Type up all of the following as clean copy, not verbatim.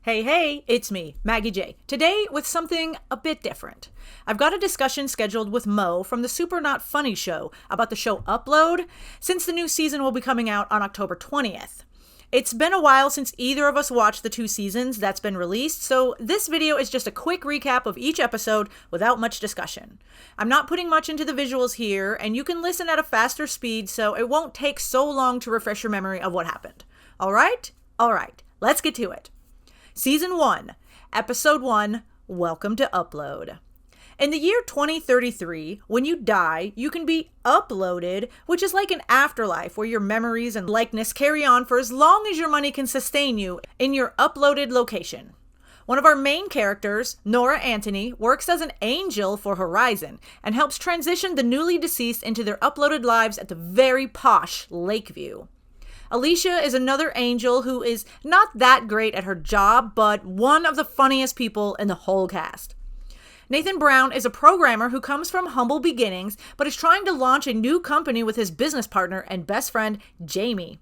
Hey, it's me, Maggie J. Today with something a bit different. I've got a discussion scheduled with Mo from the Super Not Funny show about the show Upload, since the new season will be coming out on October 20th. It's been a while since either of us watched the 2 seasons that's been released, so this video is just a quick recap of each episode without much discussion. I'm not putting much into the visuals here, and you can listen at a faster speed so it won't take so long to refresh your memory of what happened. Alright, let's get to it. Season 1, Episode 1, Welcome to Upload. In the year 2033, when you die, you can be uploaded, which is like an afterlife where your memories and likeness carry on for as long as your money can sustain you in your uploaded location. One of our main characters, Nora Anthony, works as an angel for Horizon and helps transition the newly deceased into their uploaded lives at the very posh Lakeview. Alicia is another angel who is not that great at her job, but one of the funniest people in the whole cast. Nathan Brown is a programmer who comes from humble beginnings, but is trying to launch a new company with his business partner and best friend, Jamie.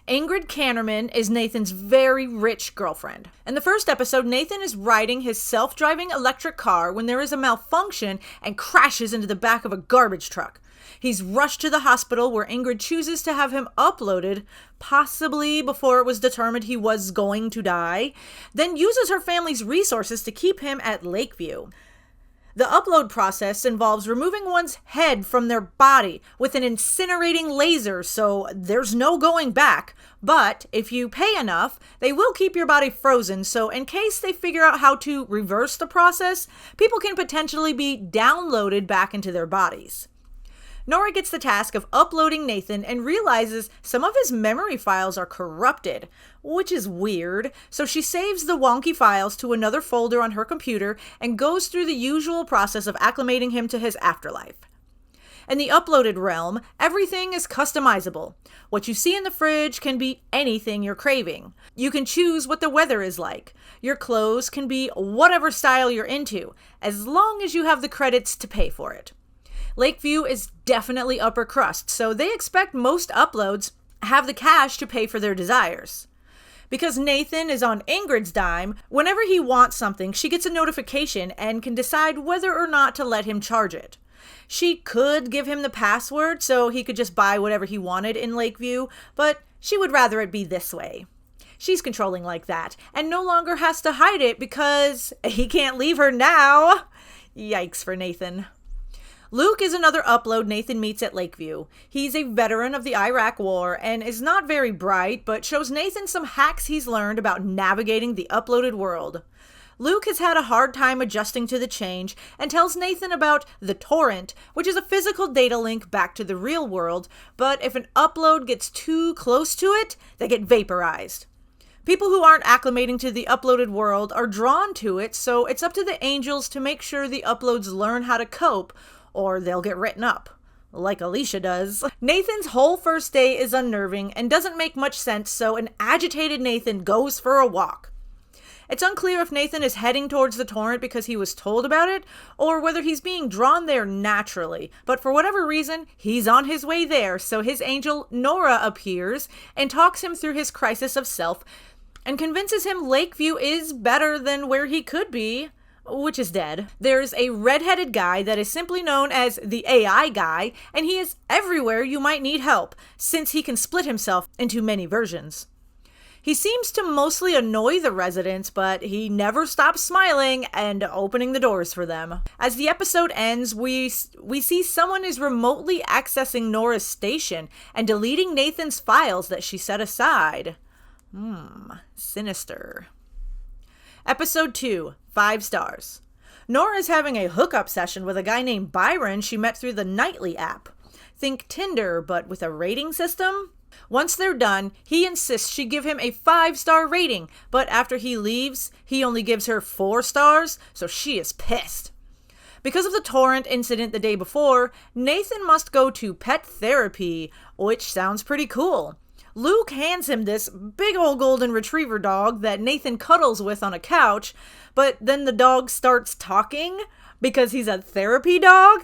Ingrid Kannerman is Nathan's very rich girlfriend. In the first episode, Nathan is riding his self-driving electric car when there is a malfunction and crashes into the back of a garbage truck. He's rushed to the hospital where Ingrid chooses to have him uploaded, possibly before it was determined he was going to die, then uses her family's resources to keep him at Lakeview. The upload process involves removing one's head from their body with an incinerating laser, so there's no going back. But if you pay enough, they will keep your body frozen, so in case they figure out how to reverse the process, people can potentially be downloaded back into their bodies. Nora gets the task of uploading Nathan and realizes some of his memory files are corrupted, which is weird, so she saves the wonky files to another folder on her computer and goes through the usual process of acclimating him to his afterlife. In the uploaded realm, everything is customizable. What you see in the fridge can be anything you're craving. You can choose what the weather is like. Your clothes can be whatever style you're into, as long as you have the credits to pay for it. Lakeview is definitely upper crust, so they expect most uploads have the cash to pay for their desires. Because Nathan is on Ingrid's dime, whenever he wants something, she gets a notification and can decide whether or not to let him charge it. She could give him the password so he could just buy whatever he wanted in Lakeview, but she would rather it be this way. She's controlling like that, and no longer has to hide it because he can't leave her now. Yikes for Nathan. Luke is another upload Nathan meets at Lakeview. He's a veteran of the Iraq War and is not very bright, but shows Nathan some hacks he's learned about navigating the uploaded world. Luke has had a hard time adjusting to the change and tells Nathan about the torrent, which is a physical data link back to the real world, but if an upload gets too close to it, they get vaporized. People who aren't acclimating to the uploaded world are drawn to it, so it's up to the angels to make sure the uploads learn how to cope, or they'll get written up, like Alicia does. Nathan's whole first day is unnerving and doesn't make much sense, so an agitated Nathan goes for a walk. It's unclear if Nathan is heading towards the torrent because he was told about it, or whether he's being drawn there naturally, but for whatever reason, he's on his way there, so his angel Nora appears and talks him through his crisis of self and convinces him Lakeview is better than where he could be, which is dead. There's a red-headed guy that is simply known as the AI guy, and he is everywhere you might need help, since he can split himself into many versions. He seems to mostly annoy the residents, but he never stops smiling and opening the doors for them. As the episode ends, we see someone is remotely accessing Nora's station and deleting Nathan's files that she set aside. Sinister. Episode 2, 5 stars. Nora is having a hookup session with a guy named Byron she met through the Nightly app. Think Tinder, but with a rating system? Once they're done, he insists she give him a 5-star rating, but after he leaves, he only gives her 4 stars, so she is pissed. Because of the torrent incident the day before, Nathan must go to pet therapy, which sounds pretty cool. Luke hands him this big old golden retriever dog that Nathan cuddles with on a couch, but then the dog starts talking because he's a therapy dog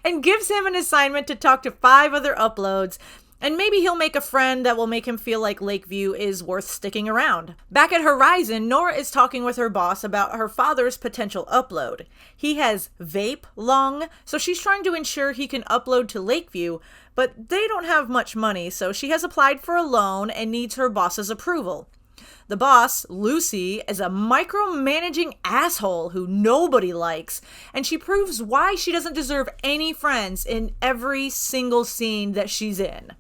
and gives him an assignment to talk to 5 other uploads And maybe he'll make a friend that will make him feel like Lakeview is worth sticking around. Back at Horizon, Nora is talking with her boss about her father's potential upload. He has vape lung, so she's trying to ensure he can upload to Lakeview, but they don't have much money, so she has applied for a loan and needs her boss's approval. The boss, Lucy, is a micromanaging asshole who nobody likes, and she proves why she doesn't deserve any friends in every single scene that she's in.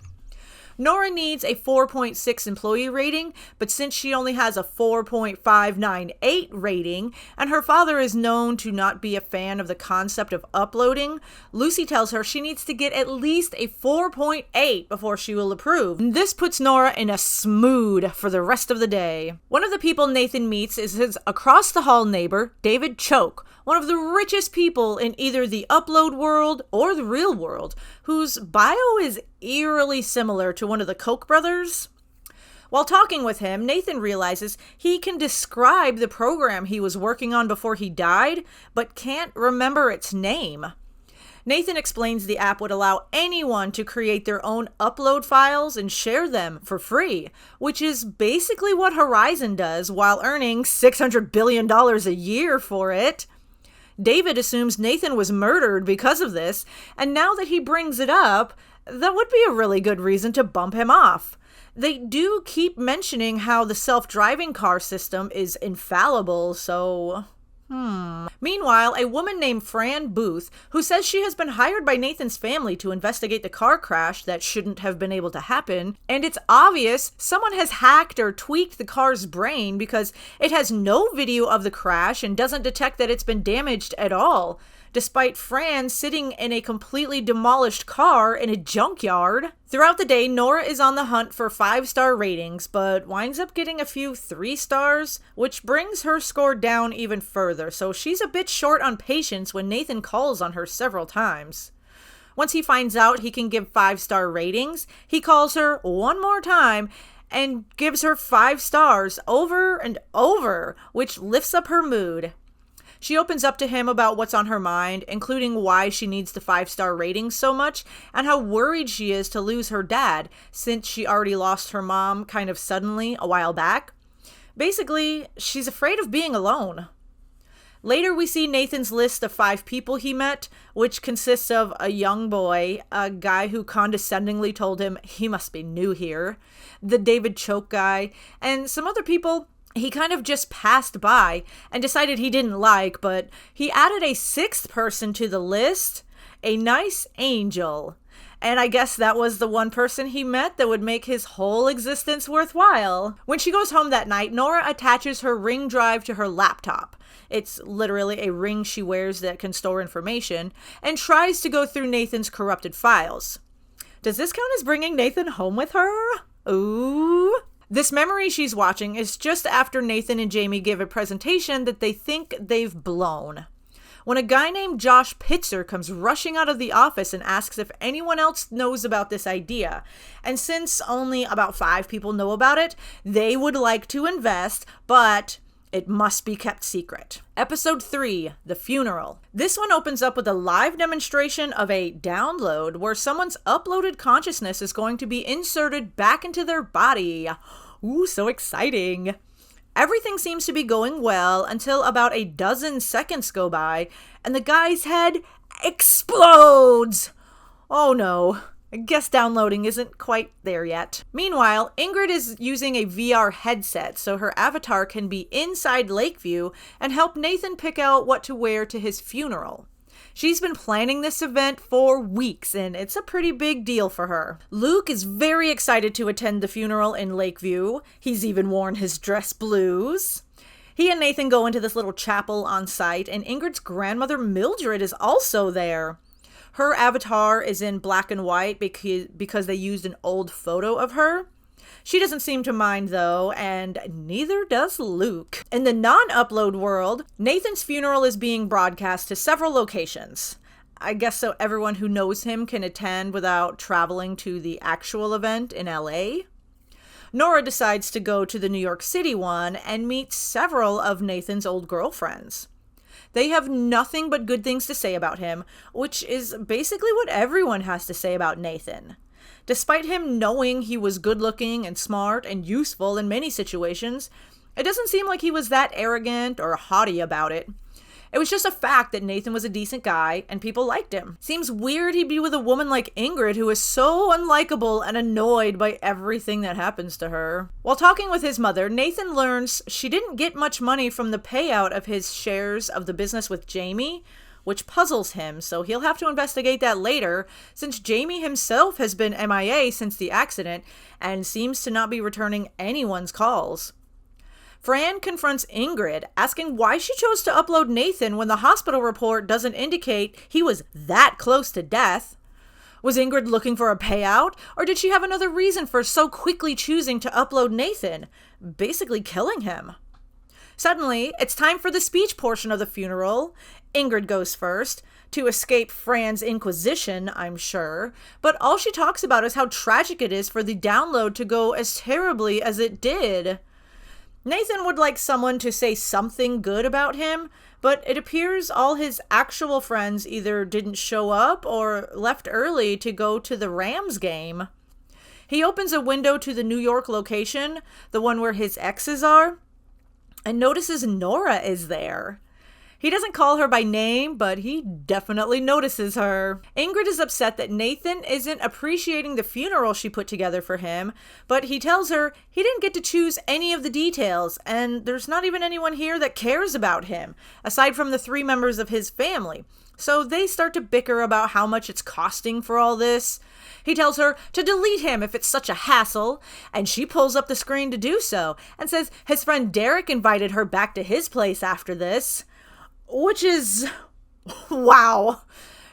Nora needs a 4.6 employee rating, but since she only has a 4.598 rating, and her father is known to not be a fan of the concept of uploading, Lucy tells her she needs to get at least a 4.8 before she will approve. This puts Nora in a smood for the rest of the day. One of the people Nathan meets is his across-the-hall neighbor, David Choke, one of the richest people in either the upload world or the real world, whose bio is eerily similar to one of the Koch brothers. While talking with him, Nathan realizes he can describe the program he was working on before he died, but can't remember its name. Nathan explains the app would allow anyone to create their own upload files and share them for free, which is basically what Horizon does while earning $600 billion a year for it. David assumes Nathan was murdered because of this, and now that he brings it up, that would be a really good reason to bump him off. They do keep mentioning how the self-driving car system is infallible, so... Meanwhile, a woman named Fran Booth, who says she has been hired by Nathan's family to investigate the car crash that shouldn't have been able to happen, and it's obvious someone has hacked or tweaked the car's brain because it has no video of the crash and doesn't detect that it's been damaged at all, despite Fran sitting in a completely demolished car in a junkyard. Throughout the day, Nora is on the hunt for 5-star ratings, but winds up getting a few 3 stars, which brings her score down even further, so she's a bit short on patience when Nathan calls on her several times. Once he finds out he can give 5-star ratings, he calls her one more time and gives her 5 stars over and over, which lifts up her mood. She opens up to him about what's on her mind, including why she needs the 5-star rating so much and how worried she is to lose her dad since she already lost her mom kind of suddenly a while back. Basically, she's afraid of being alone. Later, we see Nathan's list of 5 people he met, which consists of a young boy, a guy who condescendingly told him he must be new here, the David Choke guy, and some other people he kind of just passed by and decided he didn't like, but he added a 6th person to the list, a nice angel. And I guess that was the one person he met that would make his whole existence worthwhile. When she goes home that night, Nora attaches her ring drive to her laptop. It's literally a ring she wears that can store information, and tries to go through Nathan's corrupted files. Does this count as bringing Nathan home with her? Ooh. This memory she's watching is just after Nathan and Jamie give a presentation that they think they've blown, when a guy named Josh Pitzer comes rushing out of the office and asks if anyone else knows about this idea. And since only about 5 people know about it, they would like to invest, but it must be kept secret. Episode 3, The Funeral. This one opens up with a live demonstration of a download where someone's uploaded consciousness is going to be inserted back into their body. Ooh, so exciting. Everything seems to be going well until about a dozen seconds go by and the guy's head explodes. Oh no. I guess downloading isn't quite there yet. Meanwhile, Ingrid is using a VR headset so her avatar can be inside Lakeview and help Nathan pick out what to wear to his funeral. She's been planning this event for weeks, and it's a pretty big deal for her. Luke is very excited to attend the funeral in Lakeview. He's even worn his dress blues. He and Nathan go into this little chapel on site, and Ingrid's grandmother Mildred is also there. Her avatar is in black and white because they used an old photo of her. She doesn't seem to mind though, and neither does Luke. In the non-upload world, Nathan's funeral is being broadcast to several locations. I guess so everyone who knows him can attend without traveling to the actual event in LA. Nora decides to go to the New York City one and meet several of Nathan's old girlfriends. They have nothing but good things to say about him, which is basically what everyone has to say about Nathan. Despite him knowing he was good-looking and smart and useful in many situations, it doesn't seem like he was that arrogant or haughty about it. It was just a fact that Nathan was a decent guy and people liked him. Seems weird he'd be with a woman like Ingrid who is so unlikable and annoyed by everything that happens to her. While talking with his mother, Nathan learns she didn't get much money from the payout of his shares of the business with Jamie, which puzzles him, so he'll have to investigate that later, since Jamie himself has been MIA since the accident and seems to not be returning anyone's calls. Fran confronts Ingrid, asking why she chose to upload Nathan when the hospital report doesn't indicate he was that close to death. Was Ingrid looking for a payout, or did she have another reason for so quickly choosing to upload Nathan, basically killing him? Suddenly, it's time for the speech portion of the funeral. Ingrid goes first, to escape Fran's inquisition, I'm sure, but all she talks about is how tragic it is for the download to go as terribly as it did. Nathan would like someone to say something good about him, but it appears all his actual friends either didn't show up or left early to go to the Rams game. He opens a window to the New York location, the one where his exes are, and notices Nora is there. He doesn't call her by name, but he definitely notices her. Ingrid is upset that Nathan isn't appreciating the funeral she put together for him, but he tells her he didn't get to choose any of the details, and there's not even anyone here that cares about him, aside from the 3 members of his family. So they start to bicker about how much it's costing for all this. He tells her to delete him if it's such a hassle, and she pulls up the screen to do so, and says his friend Derek invited her back to his place after this. Which is, wow.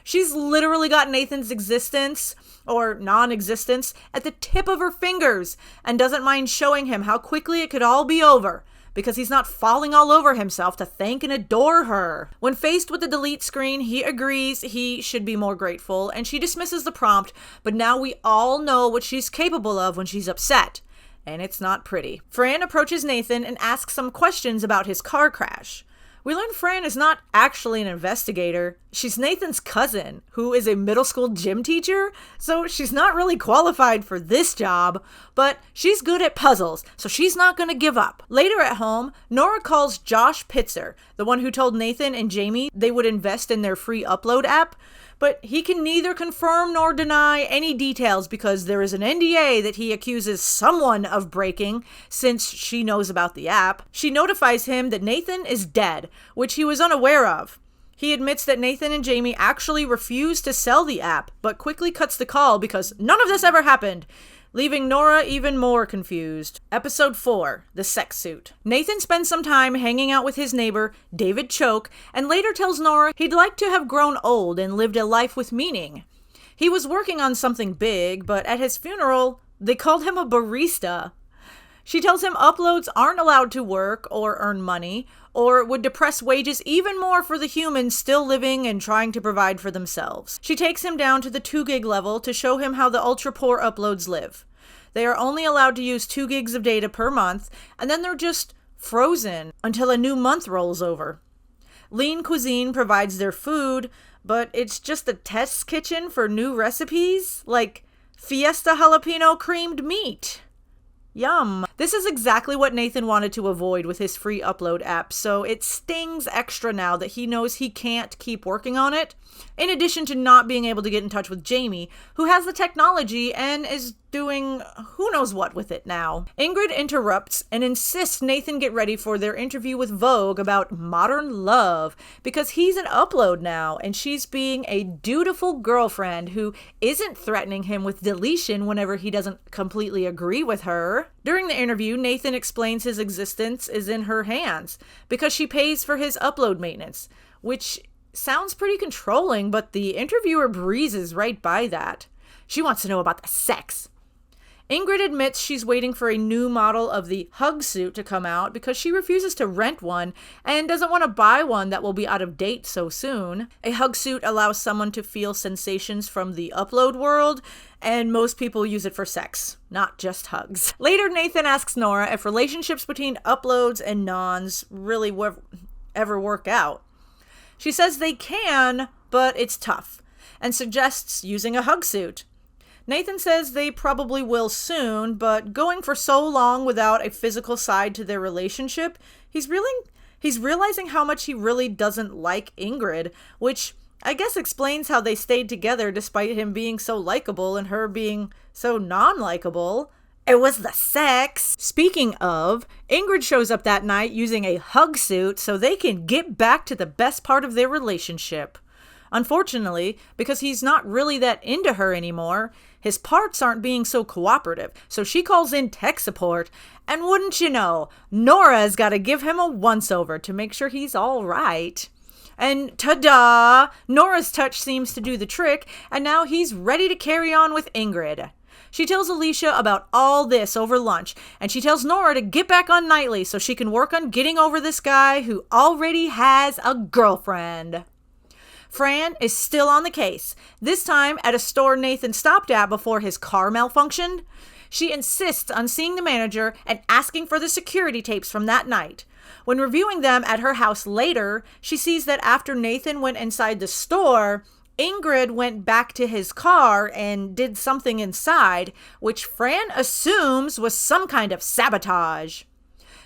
She's literally got Nathan's existence, or non-existence, at the tip of her fingers, and doesn't mind showing him how quickly it could all be over, because he's not falling all over himself to thank and adore her. When faced with the delete screen, he agrees he should be more grateful, and she dismisses the prompt, but now we all know what she's capable of when she's upset, and it's not pretty. Fran approaches Nathan and asks some questions about his car crash. We learn Fran is not actually an investigator. She's Nathan's cousin, who is a middle school gym teacher, so she's not really qualified for this job, but she's good at puzzles, so she's not going to give up. Later at home, Nora calls Josh Pitzer, the one who told Nathan and Jamie they would invest in their free upload app, but he can neither confirm nor deny any details because there is an NDA that he accuses someone of breaking since she knows about the app. She notifies him that Nathan is dead, which he was unaware of. He admits that Nathan and Jamie actually refused to sell the app, but quickly cuts the call because none of this ever happened, leaving Nora even more confused. Episode 4, The Sex Suit. Nathan spends some time hanging out with his neighbor, David Choke, and later tells Nora he'd like to have grown old and lived a life with meaning. He was working on something big, but at his funeral, they called him a barista. She tells him uploads aren't allowed to work or earn money, or would depress wages even more for the humans still living and trying to provide for themselves. She takes him down to the 2 gig level to show him how the ultra-poor uploads live. They are only allowed to use 2 gigs of data per month, and then they're just frozen until a new month rolls over. Lean Cuisine provides their food, but it's just a test kitchen for new recipes, like Fiesta Jalapeno Creamed Meat. Yum. This is exactly what Nathan wanted to avoid with his free upload app, so it stings extra now that he knows he can't keep working on it, in addition to not being able to get in touch with Jamie, who has the technology and is doing who knows what with it now. Ingrid interrupts and insists Nathan get ready for their interview with Vogue about modern love, because he's an upload now, and she's being a dutiful girlfriend who isn't threatening him with deletion whenever he doesn't completely agree with her. During the interview, Nathan explains his existence is in her hands because she pays for his upload maintenance, which sounds pretty controlling, but the interviewer breezes right by that. She wants to know about the sex. Ingrid admits she's waiting for a new model of the hug suit to come out because she refuses to rent one and doesn't want to buy one that will be out of date so soon. A hug suit allows someone to feel sensations from the upload world, and most people use it for sex, not just hugs. Later, Nathan asks Nora if relationships between uploads and nons really ever work out. She says they can, but it's tough, and suggests using a hug suit. Nathan says they probably will soon, but going for so long without a physical side to their relationship, he's realizing how much he really doesn't like Ingrid, which I guess explains how they stayed together despite him being so likable and her being so non-likable. It was the sex. Speaking of, Ingrid shows up that night using a hug suit so they can get back to the best part of their relationship. Unfortunately, because he's not really that into her anymore, his parts aren't being so cooperative, so she calls in tech support, and wouldn't you know, Nora's got to give him a once-over to make sure he's all right. And ta-da! Nora's touch seems to do the trick, and now he's ready to carry on with Ingrid. She tells Alicia about all this over lunch, and she tells Nora to get back on Nightly so she can work on getting over this guy who already has a girlfriend. Fran is still on the case, this time at a store Nathan stopped at before his car malfunctioned. She insists on seeing the manager and asking for the security tapes from that night. When reviewing them at her house later, she sees that after Nathan went inside the store, Ingrid went back to his car and did something inside, which Fran assumes was some kind of sabotage.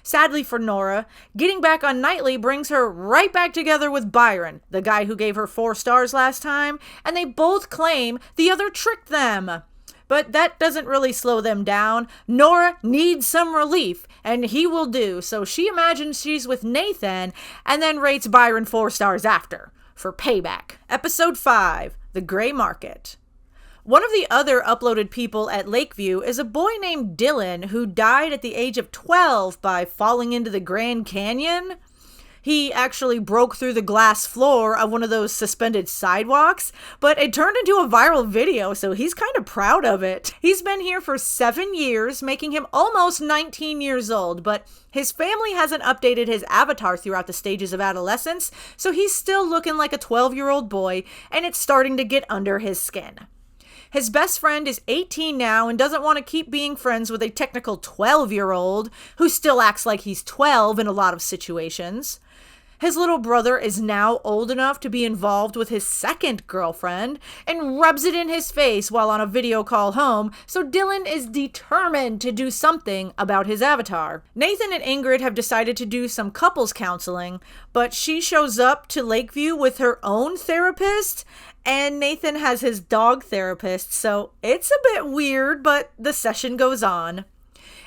Sadly for Nora, getting back on Nightly brings her right back together with Byron, the guy who gave her 4 stars last time, and they both claim the other tricked them. But that doesn't really slow them down. Nora needs some relief, and he will do, so she imagines she's with Nathan and then rates Byron 4 stars after, for payback. Episode 5, The Gray Market. One of the other uploaded people at Lakeview is a boy named Dylan who died at the age of 12 by falling into the Grand Canyon. He actually broke through the glass floor of one of those suspended sidewalks, but it turned into a viral video, so he's kind of proud of it. He's been here for 7 years, making him almost 19 years old, but his family hasn't updated his avatar throughout the stages of adolescence, so he's still looking like a 12-year-old boy, and it's starting to get under his skin. His best friend is 18 now and doesn't want to keep being friends with a technical 12-year-old who still acts like he's 12 in a lot of situations. His little brother is now old enough to be involved with his second girlfriend and rubs it in his face while on a video call home, so Dylan is determined to do something about his avatar. Nathan and Ingrid have decided to do some couples counseling, but she shows up to Lakeview with her own therapist, and Nathan has his dog therapist, so it's a bit weird, but the session goes on.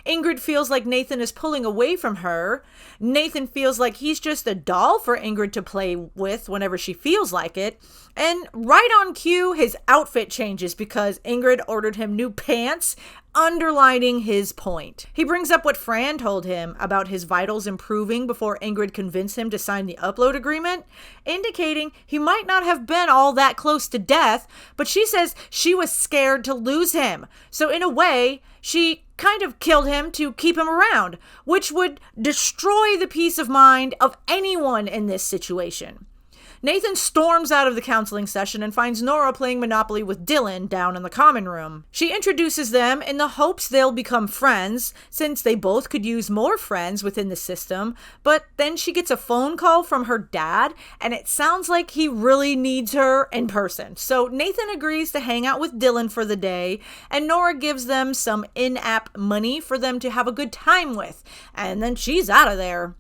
Ingrid feels like Nathan is pulling away from her. Nathan feels like he's just a doll for Ingrid to play with whenever she feels like it. And right on cue, his outfit changes because Ingrid ordered him new pants, underlining his point. He brings up what Fran told him about his vitals improving before Ingrid convinced him to sign the upload agreement, indicating he might not have been all that close to death, but she says she was scared to lose him. So in a way, she kind of killed him to keep him around, which would destroy the peace of mind of anyone in this situation. Nathan storms out of the counseling session and finds Nora playing Monopoly with Dylan down in the common room. She introduces them in the hopes they'll become friends, since they both could use more friends within the system, but then she gets a phone call from her dad, and it sounds like he really needs her in person. So Nathan agrees to hang out with Dylan for the day, and Nora gives them some in-app money for them to have a good time with, and then she's out of there.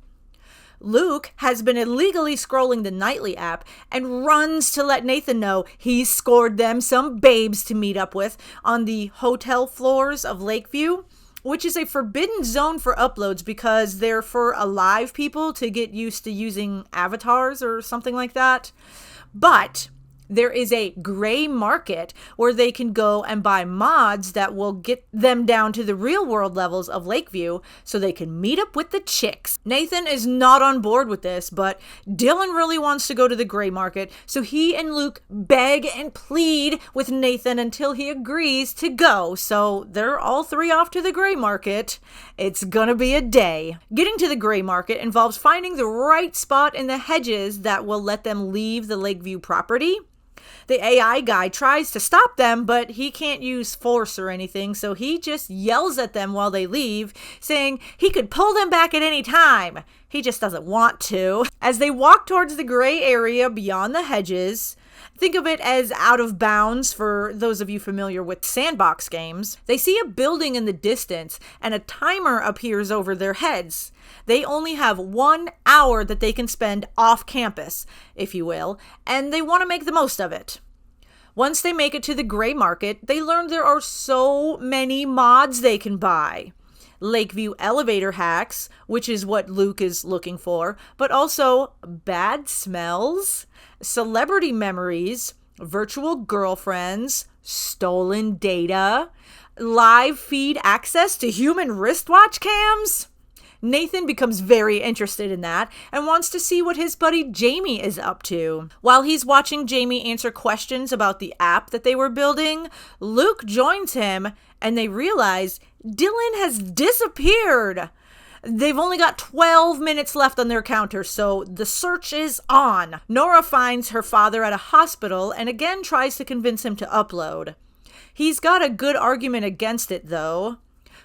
Luke has been illegally scrolling the Nightly app and runs to let Nathan know he's scored them some babes to meet up with on the hotel floors of Lakeview, which is a forbidden zone for uploads because they're for alive people to get used to using avatars or something like that. But there is a gray market where they can go and buy mods that will get them down to the real world levels of Lakeview so they can meet up with the chicks. Nathan is not on board with this, but Dylan really wants to go to the gray market, so he and Luke beg and plead with Nathan until he agrees to go. So they're all three off to the gray market. It's gonna be a day. Getting to the gray market involves finding the right spot in the hedges that will let them leave the Lakeview property. The AI guy tries to stop them, but he can't use force or anything, so he just yells at them while they leave, saying he could pull them back at any time. He just doesn't want to. As they walk towards the gray area beyond the hedges, Think of it as out of bounds for those of you familiar with sandbox games. They see a building in the distance and a timer appears over their heads. They only have 1 hour that they can spend off campus, if you will, and they want to make the most of it. Once they make it to the gray market, they learn there are so many mods they can buy. Lakeview elevator hacks, which is what Luke is looking for, but also bad smells, celebrity memories, virtual girlfriends, stolen data, live feed access to human wristwatch cams. Nathan becomes very interested in that and wants to see what his buddy Jamie is up to. While he's watching Jamie answer questions about the app that they were building, Luke joins him and they realize Dylan has disappeared. They've only got 12 minutes left on their counter, so the search is on. Nora finds her father at a hospital and again tries to convince him to upload. He's got a good argument against it, though.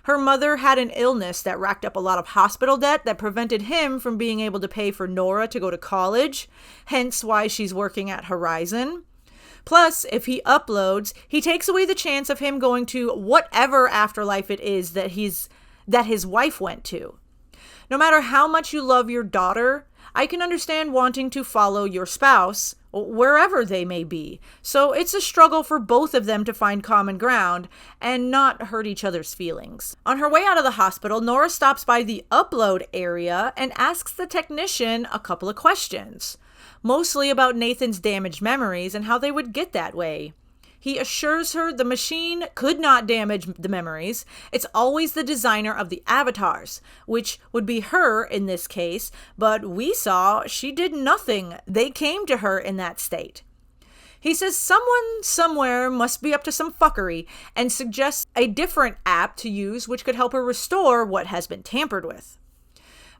Her mother had an illness that racked up a lot of hospital debt that prevented him from being able to pay for Nora to go to college, hence why she's working at Horizon. Plus, if he uploads, he takes away the chance of him going to whatever afterlife it is that his wife went to. No matter how much you love your daughter, I can understand wanting to follow your spouse, wherever they may be. So it's a struggle for both of them to find common ground and not hurt each other's feelings. On her way out of the hospital, Nora stops by the upload area and asks the technician a couple of questions, mostly about Nathan's damaged memories and how they would get that way. He assures her the machine could not damage the memories. It's always the designer of the avatars, which would be her in this case, but we saw she did nothing. They came to her in that state. He says someone somewhere must be up to some fuckery and suggests a different app to use which could help her restore what has been tampered with.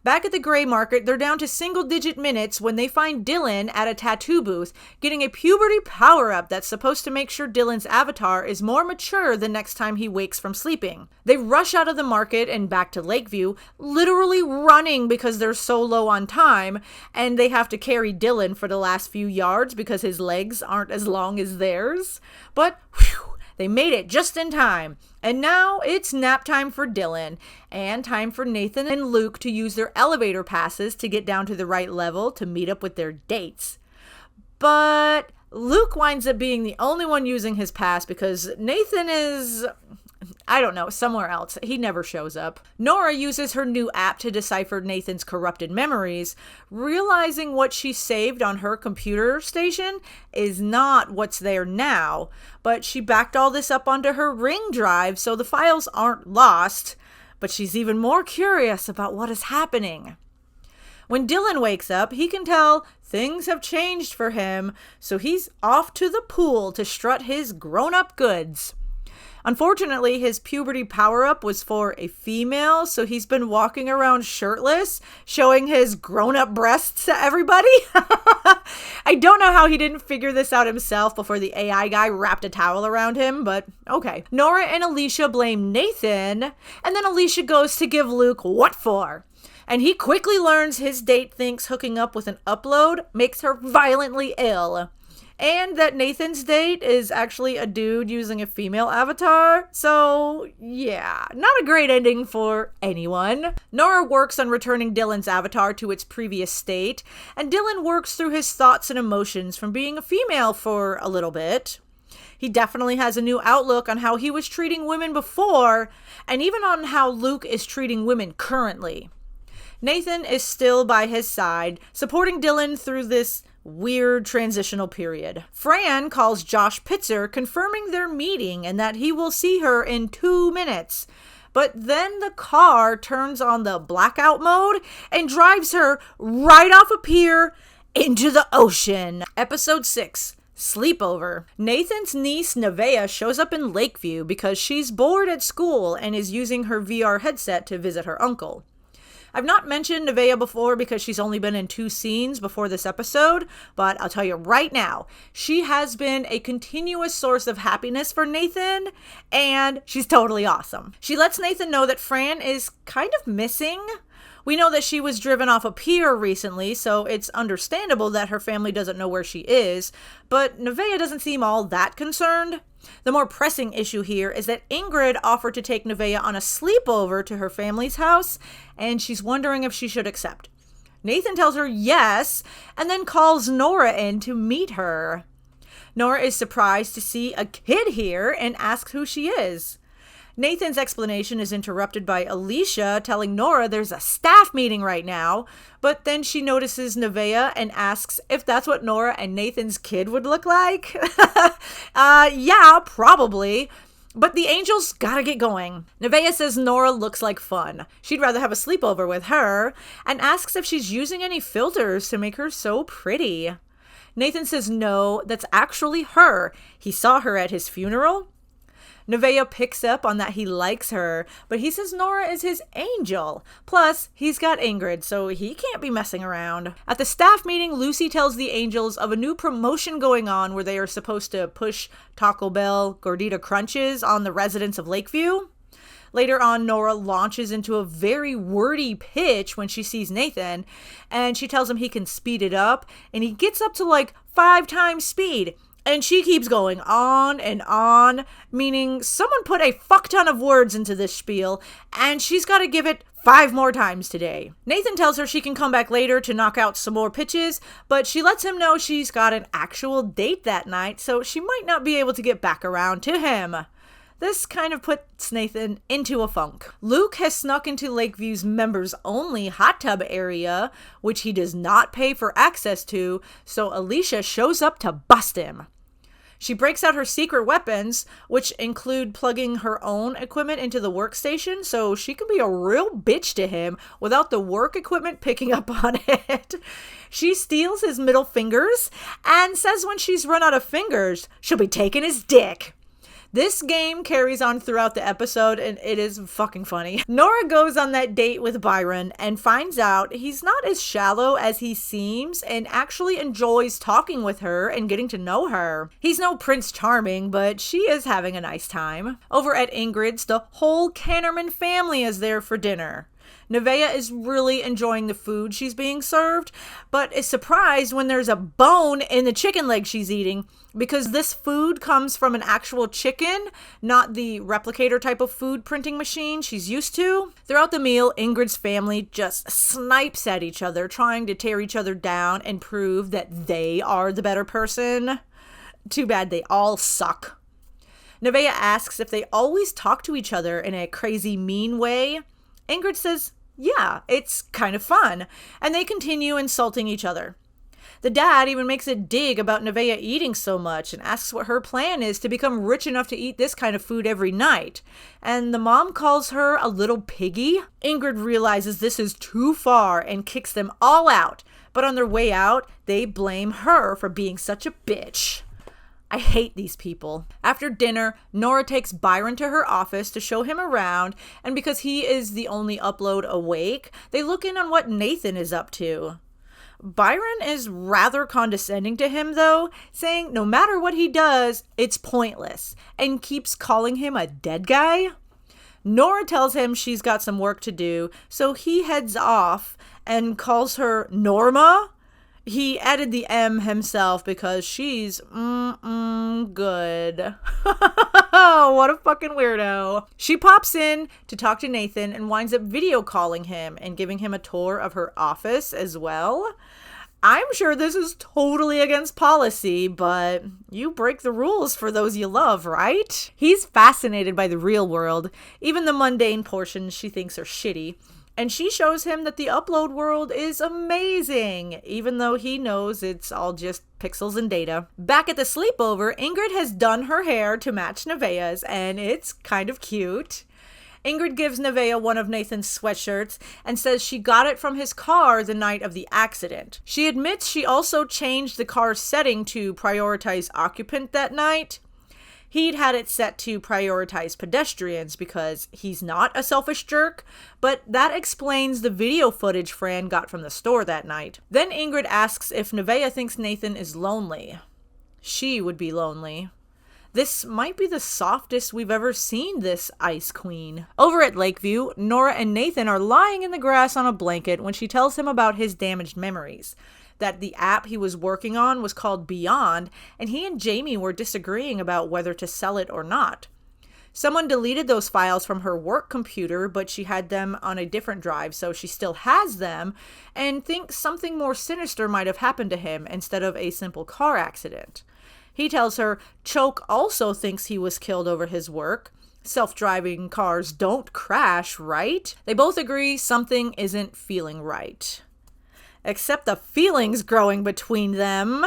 Back at the gray market, they're down to single-digit minutes when they find Dylan at a tattoo booth getting a puberty power-up that's supposed to make sure Dylan's avatar is more mature the next time he wakes from sleeping. They rush out of the market and back to Lakeview, literally running because they're so low on time, and they have to carry Dylan for the last few yards because his legs aren't as long as theirs. But, whew, they made it just in time. And now it's nap time for Dylan, and time for Nathan and Luke to use their elevator passes to get down to the right level to meet up with their dates. But Luke winds up being the only one using his pass because Nathan is, somewhere else. He never shows up. Nora uses her new app to decipher Nathan's corrupted memories, realizing what she saved on her computer station is not what's there now, but she backed all this up onto her Ring drive so the files aren't lost, but she's even more curious about what is happening. When Dylan wakes up, he can tell things have changed for him, so he's off to the pool to strut his grown-up goods. Unfortunately, his puberty power-up was for a female, so he's been walking around shirtless, showing his grown-up breasts to everybody. I don't know how he didn't figure this out himself before the AI guy wrapped a towel around him, but okay. Nora and Alicia blame Nathan, and then Alicia goes to give Luke what for. And he quickly learns his date thinks hooking up with an upload makes her violently ill. And that Nathan's date is actually a dude using a female avatar. So, yeah, not a great ending for anyone. Nora works on returning Dylan's avatar to its previous state, and Dylan works through his thoughts and emotions from being a female for a little bit. He definitely has a new outlook on how he was treating women before, and even on how Luke is treating women currently. Nathan is still by his side, supporting Dylan through this weird transitional period. Fran calls Josh Pitzer, confirming their meeting and that he will see her in 2 minutes. But then the car turns on the blackout mode and drives her right off a pier into the ocean. Episode 6. Sleepover. Nathan's niece Nevaeh shows up in Lakeview because she's bored at school and is using her VR headset to visit her uncle. I've not mentioned Nevaeh before because she's only been in 2 scenes before this episode, but I'll tell you right now, she has been a continuous source of happiness for Nathan, and she's totally awesome. She lets Nathan know that Fran is kind of missing, We know that she was driven off a pier recently, so it's understandable that her family doesn't know where she is, but Nevaeh doesn't seem all that concerned. The more pressing issue here is that Ingrid offered to take Nevaeh on a sleepover to her family's house, and she's wondering if she should accept. Nathan tells her yes, and then calls Nora in to meet her. Nora is surprised to see a kid here and asks who she is. Nathan's explanation is interrupted by Alicia telling Nora there's a staff meeting right now, but then she notices Nevaeh and asks if that's what Nora and Nathan's kid would look like. Yeah, probably. But the angels gotta get going. Nevaeh says Nora looks like fun. She'd rather have a sleepover with her, and asks if she's using any filters to make her so pretty. Nathan says no, that's actually her. He saw her at his funeral. Nevaeh picks up on that he likes her, but he says Nora is his angel. Plus, he's got Ingrid, so he can't be messing around. At the staff meeting, Lucy tells the angels of a new promotion going on where they are supposed to push Taco Bell Gordita Crunches on the residents of Lakeview. Later on, Nora launches into a very wordy pitch when she sees Nathan, and she tells him he can speed it up, and he gets up to like 5 times speed. And she keeps going on, meaning someone put a fuck ton of words into this spiel, and she's got to give it 5 more times today. Nathan tells her she can come back later to knock out some more pitches, but she lets him know she's got an actual date that night, so she might not be able to get back around to him. This kind of puts Nathan into a funk. Luke has snuck into Lakeview's members-only hot tub area, which he does not pay for access to, so Alicia shows up to bust him. She breaks out her secret weapons, which include plugging her own equipment into the workstation, so she can be a real bitch to him without the work equipment picking up on it. She steals his middle fingers and says when she's run out of fingers, she'll be taking his dick. This game carries on throughout the episode, and it is fucking funny. Nora goes on that date with Byron and finds out he's not as shallow as he seems and actually enjoys talking with her and getting to know her. He's no Prince Charming, but she is having a nice time. Over at Ingrid's, the whole Cannerman family is there for dinner. Nevaeh is really enjoying the food she's being served, but is surprised when there's a bone in the chicken leg she's eating because this food comes from an actual chicken, not the replicator type of food printing machine she's used to. Throughout the meal, Ingrid's family just snipes at each other, trying to tear each other down and prove that they are the better person. Too bad they all suck. Nevaeh asks if they always talk to each other in a crazy mean way. Ingrid says, yeah, it's kind of fun, and they continue insulting each other. The dad even makes a dig about Nevaeh eating so much and asks what her plan is to become rich enough to eat this kind of food every night. And the mom calls her a little piggy. Ingrid realizes this is too far and kicks them all out, but on their way out, they blame her for being such a bitch. I hate these people. After dinner, Nora takes Byron to her office to show him around, and because he is the only upload awake, they look in on what Nathan is up to. Byron is rather condescending to him, though, saying no matter what he does, it's pointless, and keeps calling him a dead guy. Nora tells him she's got some work to do, so he heads off and calls her Norma. He added the M himself because she's good. What a fucking weirdo. She pops in to talk to Nathan and winds up video calling him and giving him a tour of her office as well. I'm sure this is totally against policy, but you break the rules for those you love, right? He's fascinated by the real world, even the mundane portions she thinks are shitty. And she shows him that the upload world is amazing, even though he knows it's all just pixels and data. Back at the sleepover, Ingrid has done her hair to match Nevaeh's, and it's kind of cute. Ingrid gives Nevaeh one of Nathan's sweatshirts and says she got it from his car the night of the accident. She admits she also changed the car's setting to prioritize occupant that night. He'd had it set to prioritize pedestrians because he's not a selfish jerk, but that explains the video footage Fran got from the store that night. Then Ingrid asks if Nevaeh thinks Nathan is lonely. She would be lonely. This might be the softest we've ever seen this Ice Queen. Over at Lakeview, Nora and Nathan are lying in the grass on a blanket when she tells him about his damaged memories. That the app he was working on was called Beyond, and he and Jamie were disagreeing about whether to sell it or not. Someone deleted those files from her work computer, but she had them on a different drive, so she still has them, and thinks something more sinister might have happened to him instead of a simple car accident. He tells her Choke also thinks he was killed over his work. Self-driving cars don't crash, right? They both agree something isn't feeling right. Except the feelings growing between them.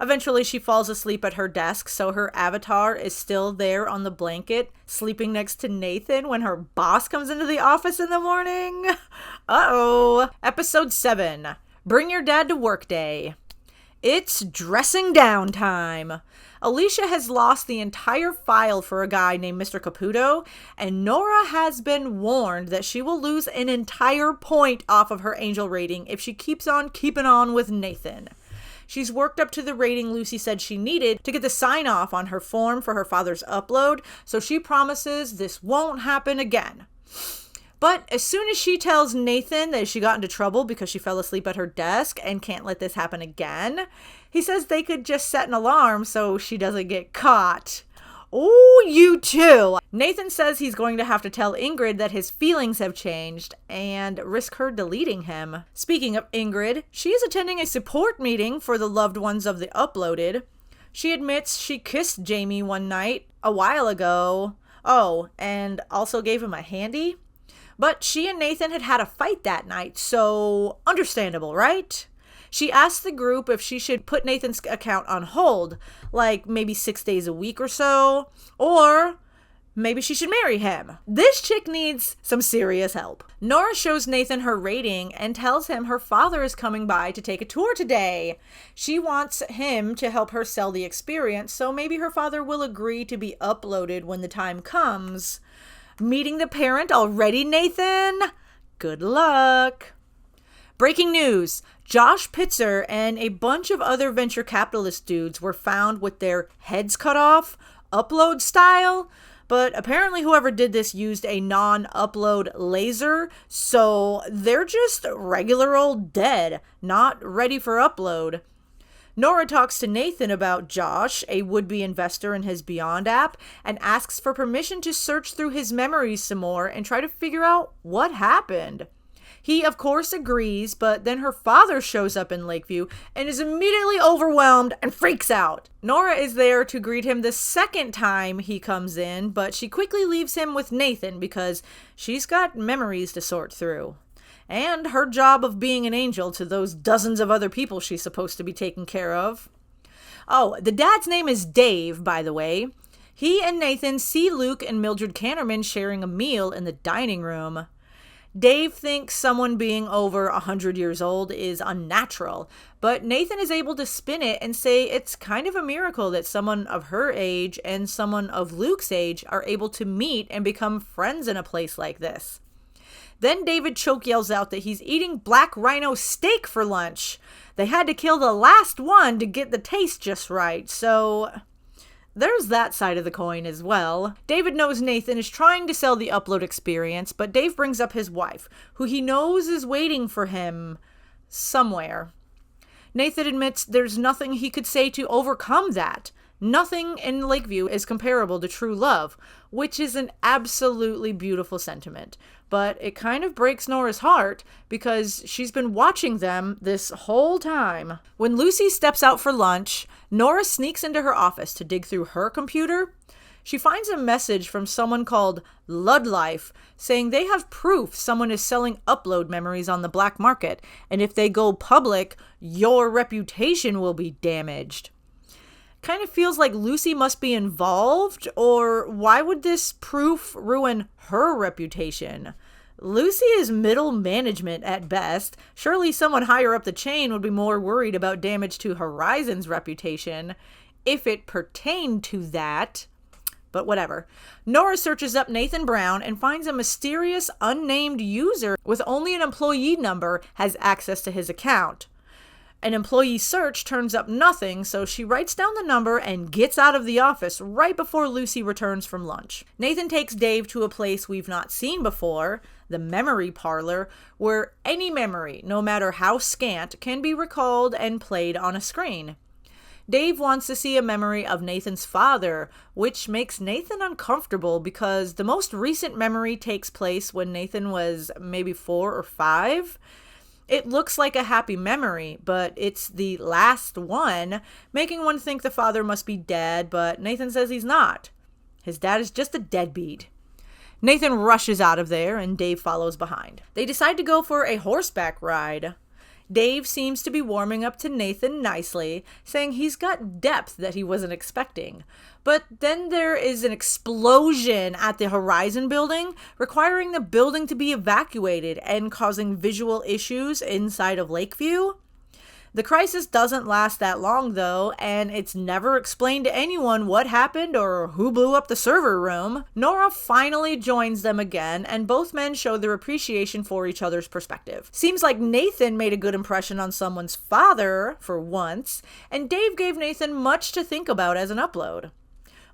Eventually, she falls asleep at her desk, so her avatar is still there on the blanket, sleeping next to Nathan when her boss comes into the office in the morning. Uh-oh. Episode 7. Bring Your Dad to Work Day. It's dressing down time. Alicia has lost the entire file for a guy named Mr. Caputo, and Nora has been warned that she will lose an entire point off of her angel rating if she keeps on keeping on with Nathan. She's worked up to the rating Lucy said she needed to get the sign-off on her form for her father's upload, so she promises this won't happen again. But as soon as she tells Nathan that she got into trouble because she fell asleep at her desk and can't let this happen again, he says they could just set an alarm so she doesn't get caught. Oh, you too! Nathan says he's going to have to tell Ingrid that his feelings have changed and risk her deleting him. Speaking of Ingrid, she is attending a support meeting for the loved ones of the uploaded. She admits she kissed Jamie one night a while ago. Oh, and also gave him a handy. But she and Nathan had a fight that night, so understandable, right? She asked the group if she should put Nathan's account on hold, like maybe 6 days a week or so, or maybe she should marry him. This chick needs some serious help. Nora shows Nathan her rating and tells him her father is coming by to take a tour today. She wants him to help her sell the experience, so maybe her father will agree to be uploaded when the time comes. Meeting the parent already, Nathan? Good luck. Breaking news. Josh Pitzer and a bunch of other venture capitalist dudes were found with their heads cut off, upload style, but apparently whoever did this used a non-upload laser, so they're just regular old dead, not ready for upload. Nora talks to Nathan about Josh, a would-be investor in his Beyond app, and asks for permission to search through his memories some more and try to figure out what happened. He, of course, agrees, but then her father shows up in Lakeview and is immediately overwhelmed and freaks out. Nora is there to greet him the second time he comes in, but she quickly leaves him with Nathan because she's got memories to sort through. And her job of being an angel to those dozens of other people she's supposed to be taking care of. Oh, the dad's name is Dave, by the way. He and Nathan see Luke and Mildred Canterman sharing a meal in the dining room. Dave thinks someone being over 100 years old is unnatural, but Nathan is able to spin it and say it's kind of a miracle that someone of her age and someone of Luke's age are able to meet and become friends in a place like this. Then David Choke yells out that he's eating black rhino steak for lunch. They had to kill the last one to get the taste just right, so there's that side of the coin as well. David knows Nathan is trying to sell the upload experience, but Dave brings up his wife, who he knows is waiting for him somewhere. Nathan admits there's nothing he could say to overcome that. Nothing in Lakeview is comparable to true love, which is an absolutely beautiful sentiment. But it kind of breaks Nora's heart because she's been watching them this whole time. When Lucy steps out for lunch, Nora sneaks into her office to dig through her computer. She finds a message from someone called Ludlife saying they have proof someone is selling upload memories on the black market, and if they go public, your reputation will be damaged. Kind of feels like Lucy must be involved, or why would this proof ruin her reputation? Lucy is middle management at best. Surely someone higher up the chain would be more worried about damage to Horizon's reputation, if it pertained to that. But whatever. Nora searches up Nathan Brown and finds a mysterious unnamed user with only an employee number has access to his account. An employee search turns up nothing, so she writes down the number and gets out of the office right before Lucy returns from lunch. Nathan takes Dave to a place we've not seen before, the memory parlor, where any memory, no matter how scant, can be recalled and played on a screen. Dave wants to see a memory of Nathan's father, which makes Nathan uncomfortable because the most recent memory takes place when Nathan was maybe 4 or 5. It looks like a happy memory, but it's the last one, making one think the father must be dead, but Nathan says he's not. His dad is just a deadbeat. Nathan rushes out of there and Dave follows behind. They decide to go for a horseback ride. Dave seems to be warming up to Nathan nicely, saying he's got depth that he wasn't expecting. But then there is an explosion at the Horizon building, requiring the building to be evacuated and causing visual issues inside of Lakeview. The crisis doesn't last that long, though, and it's never explained to anyone what happened or who blew up the server room. Nora finally joins them again, and both men show their appreciation for each other's perspective. Seems like Nathan made a good impression on someone's father, for once, and Dave gave Nathan much to think about as an upload.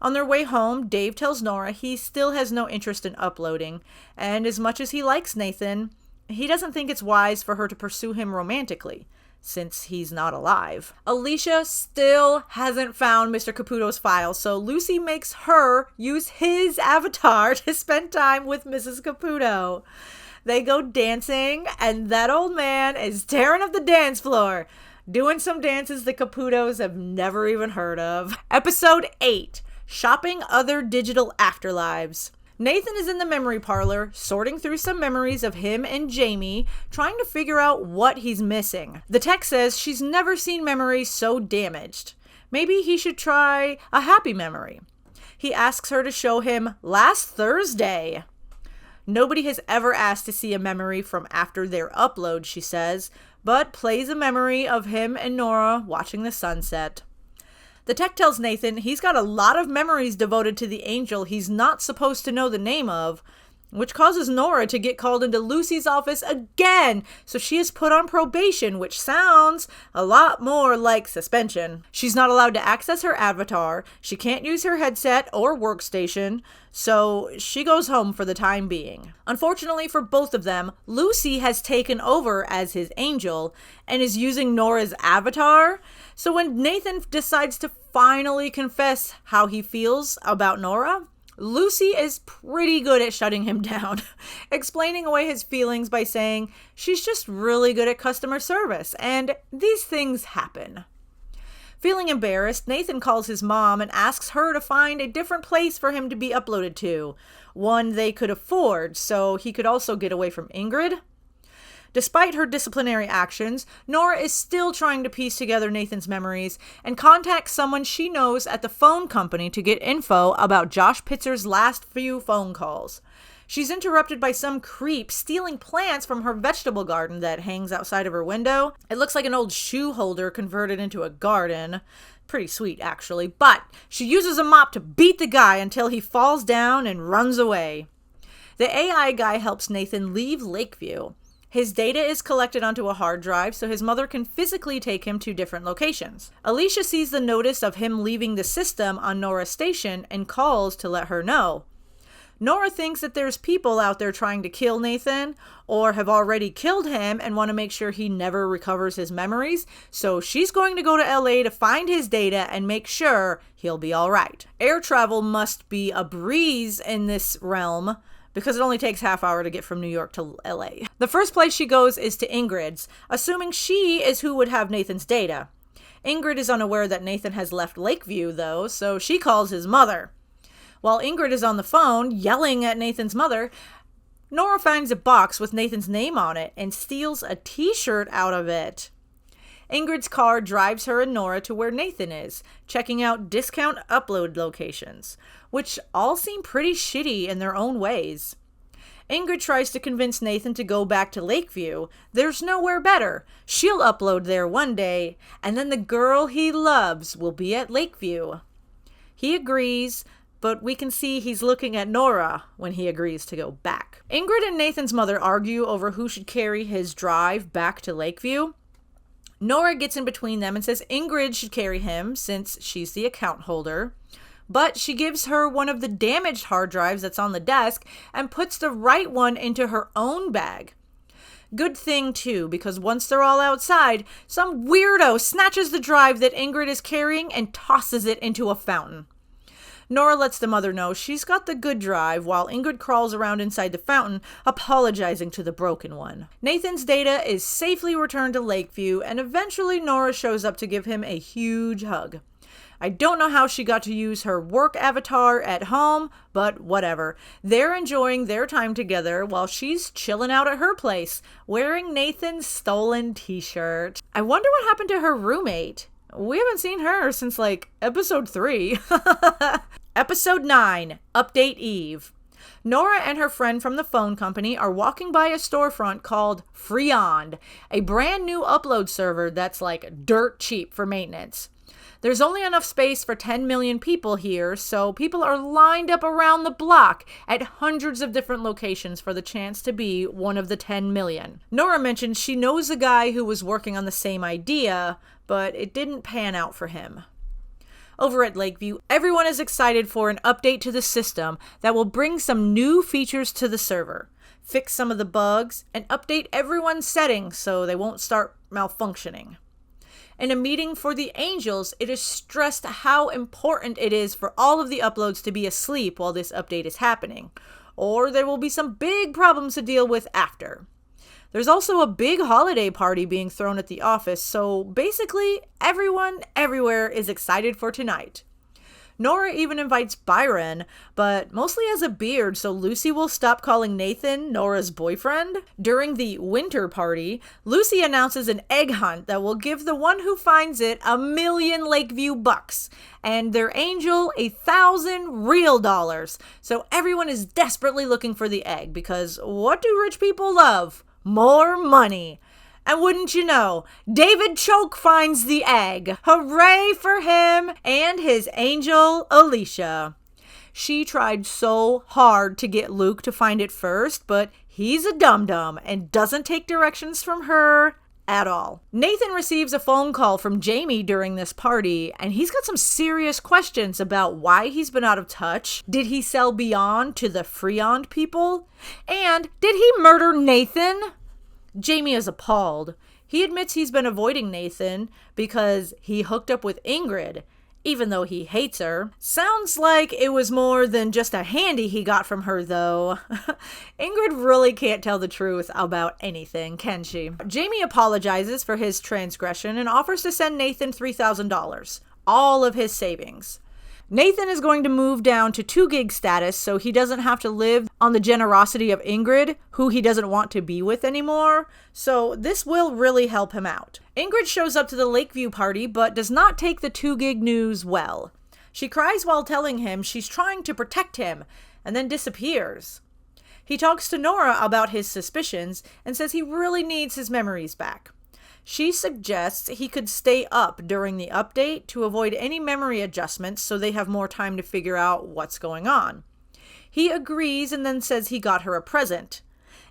On their way home, Dave tells Nora he still has no interest in uploading, and as much as he likes Nathan, he doesn't think it's wise for her to pursue him romantically, since he's not alive. Alicia still hasn't found Mr. Caputo's file, so Lucy makes her use his avatar to spend time with Mrs. Caputo. They go dancing, and that old man is tearing up the dance floor, doing some dances the Caputos have never even heard of. Episode 8, Shopping Other Digital Afterlives. Nathan is in the memory parlor, sorting through some memories of him and Jamie, trying to figure out what he's missing. The tech says she's never seen memories so damaged. Maybe he should try a happy memory. He asks her to show him last Thursday. Nobody has ever asked to see a memory from after their upload, she says, but plays a memory of him and Nora watching the sunset. The tech tells Nathan he's got a lot of memories devoted to the angel he's not supposed to know the name of, which causes Nora to get called into Lucy's office again, so she is put on probation, which sounds a lot more like suspension. She's not allowed to access her avatar, she can't use her headset or workstation, so she goes home for the time being. Unfortunately for both of them, Lucy has taken over as his angel and is using Nora's avatar. So when Nathan decides to finally confess how he feels about Nora, Lucy is pretty good at shutting him down, explaining away his feelings by saying she's just really good at customer service, and these things happen. Feeling embarrassed, Nathan calls his mom and asks her to find a different place for him to be uploaded to, one they could afford, so he could also get away from Ingrid. Despite her disciplinary actions, Nora is still trying to piece together Nathan's memories and contacts someone she knows at the phone company to get info about Josh Pitzer's last few phone calls. She's interrupted by some creep stealing plants from her vegetable garden that hangs outside of her window. It looks like an old shoe holder converted into a garden. Pretty sweet, actually. But she uses a mop to beat the guy until he falls down and runs away. The AI guy helps Nathan leave Lakeview. His data is collected onto a hard drive so his mother can physically take him to different locations. Alicia sees the notice of him leaving the system on Nora's station and calls to let her know. Nora thinks that there's people out there trying to kill Nathan or have already killed him and want to make sure he never recovers his memories, so she's going to go to LA to find his data and make sure he'll be all right. Air travel must be a breeze in this realm, because it only takes half hour to get from New York to LA. The first place she goes is to Ingrid's, assuming she is who would have Nathan's data. Ingrid is unaware that Nathan has left Lakeview, though, so she calls his mother. While Ingrid is on the phone, yelling at Nathan's mother, Nora finds a box with Nathan's name on it and steals a t-shirt out of it. Ingrid's car drives her and Nora to where Nathan is, checking out discount upload locations, which all seem pretty shitty in their own ways. Ingrid tries to convince Nathan to go back to Lakeview. There's nowhere better. She'll upload there one day, and then the girl he loves will be at Lakeview. He agrees, but we can see he's looking at Nora when he agrees to go back. Ingrid and Nathan's mother argue over who should carry his drive back to Lakeview. Nora gets in between them and says Ingrid should carry him since she's the account holder. But she gives her one of the damaged hard drives that's on the desk and puts the right one into her own bag. Good thing, too, because once they're all outside, some weirdo snatches the drive that Ingrid is carrying and tosses it into a fountain. Nora lets the mother know she's got the good drive while Ingrid crawls around inside the fountain, apologizing to the broken one. Nathan's data is safely returned to Lakeview, and eventually Nora shows up to give him a huge hug. I don't know how she got to use her work avatar at home, but whatever. They're enjoying their time together while she's chilling out at her place, wearing Nathan's stolen t-shirt. I wonder what happened to her roommate. We haven't seen her since, episode 3. Episode 9, Update Eve. Nora and her friend from the phone company are walking by a storefront called Freond, a brand new upload server that's dirt cheap for maintenance. There's only enough space for 10 million people here, so people are lined up around the block at hundreds of different locations for the chance to be one of the 10 million. Nora mentioned she knows a guy who was working on the same idea, but it didn't pan out for him. Over at Lakeview, everyone is excited for an update to the system that will bring some new features to the server, fix some of the bugs, and update everyone's settings so they won't start malfunctioning. In a meeting for the Angels, it is stressed how important it is for all of the uploads to be asleep while this update is happening, or there will be some big problems to deal with after. There's also a big holiday party being thrown at the office, so basically everyone everywhere is excited for tonight. Nora even invites Byron, but mostly as a beard so Lucy will stop calling Nathan Nora's boyfriend. During the winter party, Lucy announces an egg hunt that will give the one who finds it $1,000,000 Lakeview bucks, and their angel 1,000 real dollars. So everyone is desperately looking for the egg, because what do rich people love? More money. And wouldn't you know, David Choke finds the egg. Hooray for him and his angel, Alicia. She tried so hard to get Luke to find it first, but he's a dum-dum and doesn't take directions from her at all. Nathan receives a phone call from Jamie during this party, and he's got some serious questions about why he's been out of touch. Did he sell Beyond to the Freond people? And did he murder Nathan? Jamie is appalled. He admits he's been avoiding Nathan because he hooked up with Ingrid, even though he hates her. Sounds like it was more than just a handy he got from her, though. Ingrid really can't tell the truth about anything, can she? Jamie apologizes for his transgression and offers to send Nathan $3,000, all of his savings. Nathan is going to move down to 2 gig status so he doesn't have to live on the generosity of Ingrid, who he doesn't want to be with anymore. So this will really help him out. Ingrid shows up to the Lakeview party but does not take the 2 gig news well. She cries while telling him she's trying to protect him and then disappears. He talks to Nora about his suspicions and says he really needs his memories back. She suggests he could stay up during the update to avoid any memory adjustments so they have more time to figure out what's going on. He agrees and then says he got her a present.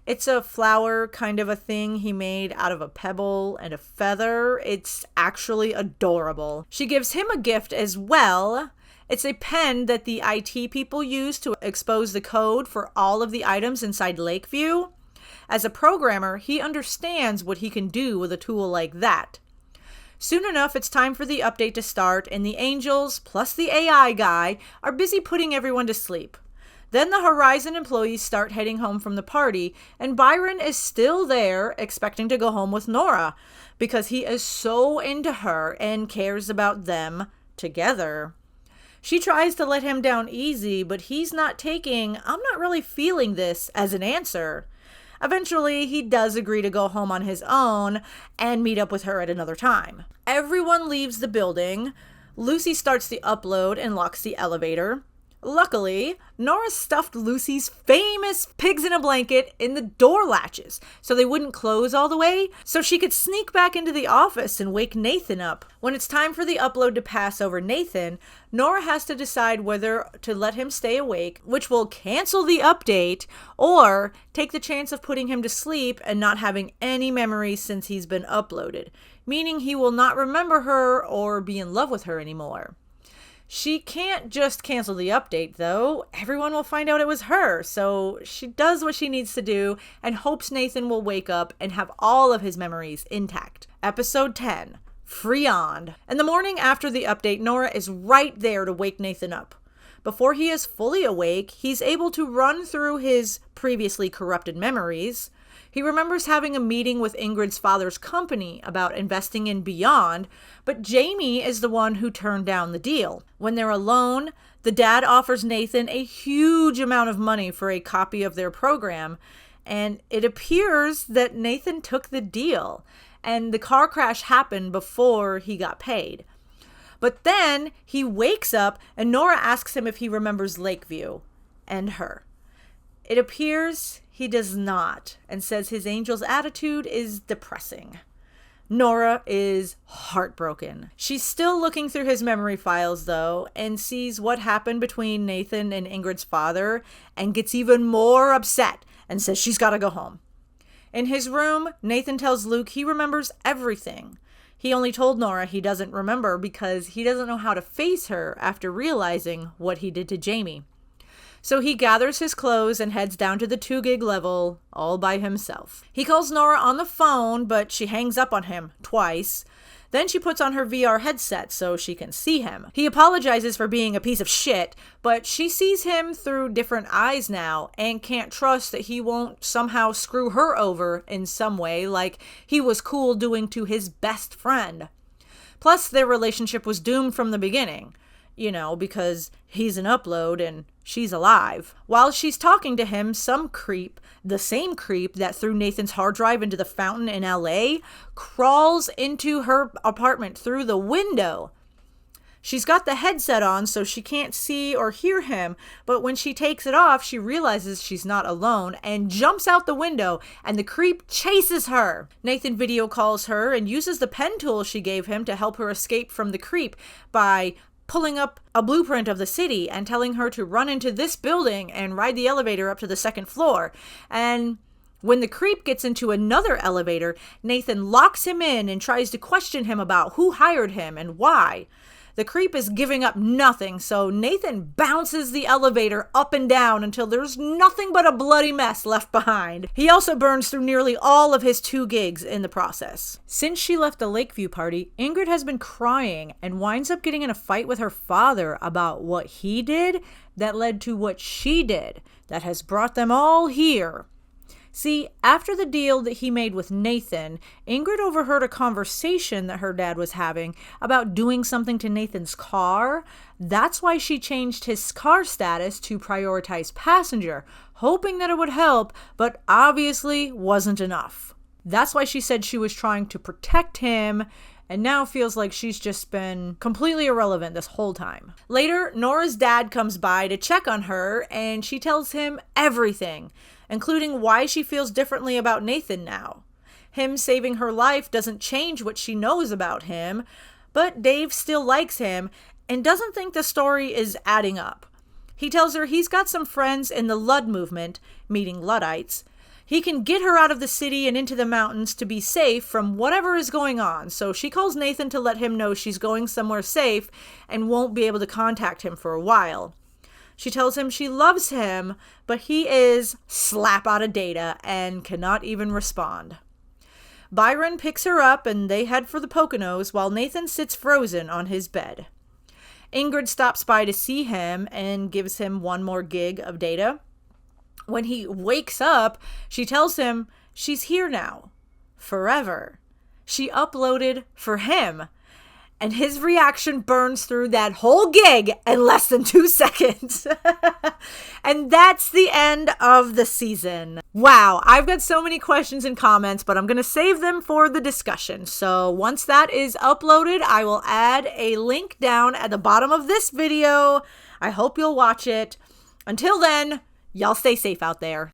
It's a flower kind of a thing he made out of a pebble and a feather. It's actually adorable. She gives him a gift as well. It's a pen that the IT people use to expose the code for all of the items inside Lakeview. As a programmer, he understands what he can do with a tool like that. Soon enough, it's time for the update to start, and the Angels, plus the AI guy, are busy putting everyone to sleep. Then the Horizon employees start heading home from the party, and Byron is still there, expecting to go home with Nora, because he is so into her and cares about them together. She tries to let him down easy, but he's not taking, "I'm not really feeling this," as an answer. Eventually, he does agree to go home on his own and meet up with her at another time. Everyone leaves the building. Lucy starts the upload and locks the elevator. Luckily, Nora stuffed Lucy's famous pigs in a blanket in the door latches so they wouldn't close all the way, so she could sneak back into the office and wake Nathan up. When it's time for the upload to pass over Nathan, Nora has to decide whether to let him stay awake, which will cancel the update, or take the chance of putting him to sleep and not having any memories since he's been uploaded. meaning he will not remember her or be in love with her anymore. She can't just cancel the update, though. Everyone will find out it was her, so she does what she needs to do and hopes Nathan will wake up and have all of his memories intact. Episode 10, Freond. In the morning after the update, Nora is right there to wake Nathan up. Before he is fully awake, he's able to run through his previously corrupted memories. He remembers having a meeting with Ingrid's father's company about investing in Beyond, but Jamie is the one who turned down the deal. When they're alone, the dad offers Nathan a huge amount of money for a copy of their program, and it appears that Nathan took the deal, and the car crash happened before he got paid. But then he wakes up and Nora asks him if he remembers Lakeview and her. It appears he does not and says his angel's attitude is depressing. Nora is heartbroken. She's still looking through his memory files though and sees what happened between Nathan and Ingrid's father and gets even more upset and says she's got to go home. In his room, Nathan tells Luke he remembers everything. He only told Nora he doesn't remember because he doesn't know how to face her after realizing what he did to Jamie. So he gathers his clothes and heads down to the 2 gig level all by himself. He calls Nora on the phone, but she hangs up on him twice. Then she puts on her VR headset so she can see him. He apologizes for being a piece of shit, but she sees him through different eyes now and can't trust that he won't somehow screw her over in some way like he was cool doing to his best friend. Plus, their relationship was doomed from the beginning. Because he's an upload and she's alive. While she's talking to him, some creep, the same creep that threw Nathan's hard drive into the fountain in LA, crawls into her apartment through the window. She's got the headset on so she can't see or hear him, but when she takes it off, she realizes she's not alone and jumps out the window, and the creep chases her. Nathan video calls her and uses the pen tool she gave him to help her escape from the creep by pulling up a blueprint of the city and telling her to run into this building and ride the elevator up to the 2nd floor. And when the creep gets into another elevator, Nathan locks him in and tries to question him about who hired him and why. The creep is giving up nothing, so Nathan bounces the elevator up and down until there's nothing but a bloody mess left behind. He also burns through nearly all of his 2 gigs in the process. Since she left the Lakeview party, Ingrid has been crying and winds up getting in a fight with her father about what he did that led to what she did that has brought them all here. See, after the deal that he made with Nathan, Ingrid overheard a conversation that her dad was having about doing something to Nathan's car. That's why she changed his car status to prioritize passenger, hoping that it would help, but obviously wasn't enough. That's why she said she was trying to protect him, and now feels like she's just been completely irrelevant this whole time. Later, Nora's dad comes by to check on her, and she tells him everything, including why she feels differently about Nathan now. Him saving her life doesn't change what she knows about him, but Dave still likes him and doesn't think the story is adding up. He tells her he's got some friends in the Ludd movement, meaning Luddites. He can get her out of the city and into the mountains to be safe from whatever is going on, so she calls Nathan to let him know she's going somewhere safe and won't be able to contact him for a while. She tells him she loves him, but he is slap out of data and cannot even respond. Byron picks her up and they head for the Poconos while Nathan sits frozen on his bed. Ingrid stops by to see him and gives him 1 more gig of data. When he wakes up, she tells him she's here now, forever. She uploaded for him. And his reaction burns through that whole gig in less than 2 seconds. And that's the end of the season. Wow, I've got so many questions and comments, but I'm going to save them for the discussion. So once that is uploaded, I will add a link down at the bottom of this video. I hope you'll watch it. Until then, y'all stay safe out there.